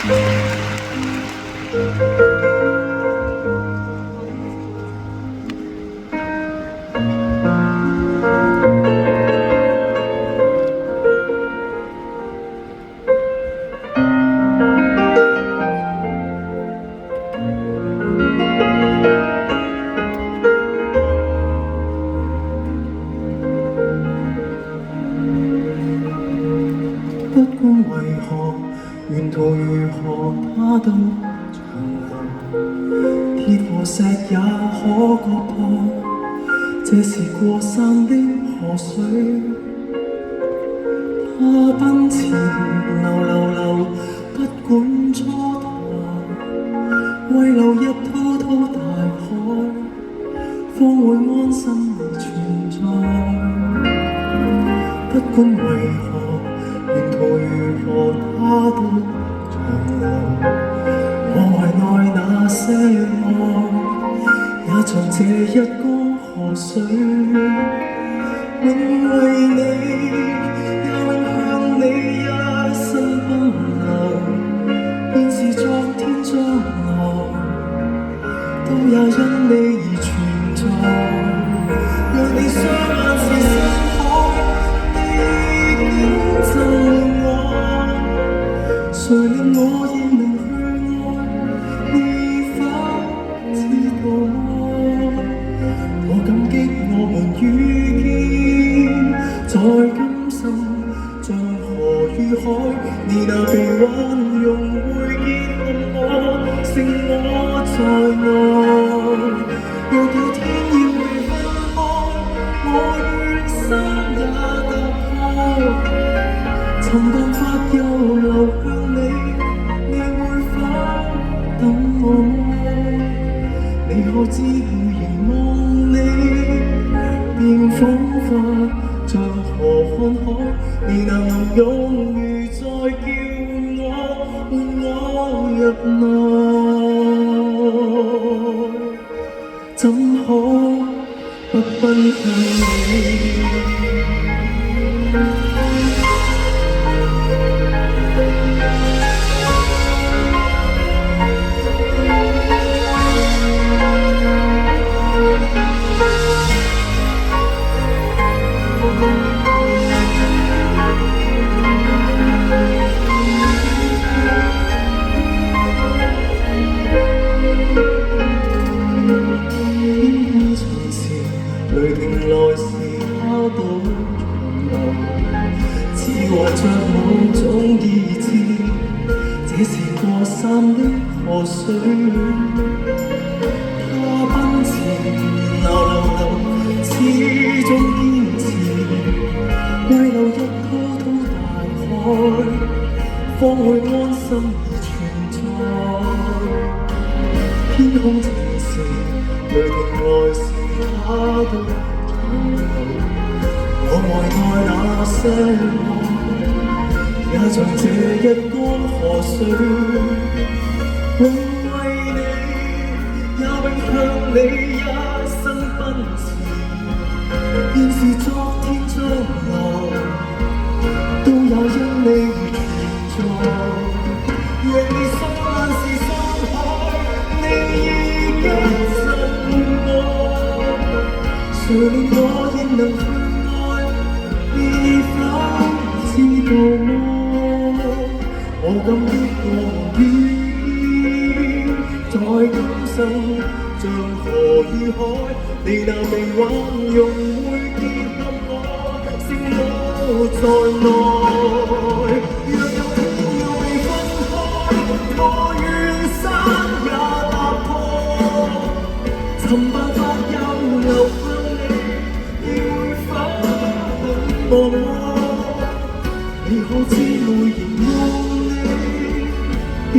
不管為何，沿途如何，它都長流。鐵和石也可割破，這是過山的河水。它奔前流，不管蹉跎，為留一滔滔大海，方會安心地存在。不管為何，沿途如何，它都長流。我懷內那些愛，也像這一江河水，永為你，也永向你一生奔流。現是昨天將來，都也因你而存在。讓你雙眼是深海，你贈我，誰令我仍能去愛？你否知道麼？我感激我們遇見，在今生像河與海，你那被溫柔會結合我，剩我在內。若有天要被分開，我願山也踏破，尋辦法又流向你，你會否等我麼？你可知每凝望你，便彷彿像河看海，你那暗湧如在叫喚我入內，怎可不奔向你？雷霆來時，它都長流，似和着某種意志，這是過山的河水。它奔前流，始終堅持，為留一滔滔大海，方會安心而存在。天空晴時，雷霆來時，它都長流。我懷內那些愛，也像這一江河水，永為你，也永向你一生奔馳。現是昨天將來，都也因你而存在。讓你雙眼是深海，你已跟贈我，誰令我仍能去愛？你否知道麼？我感激我們遇見，在今生像河與海，你那被溫柔會結合我，剩我在內。若有天要被分開，我願山也踏破，尋辦法又流向你，你會否等我麼？你可知每凝望你，便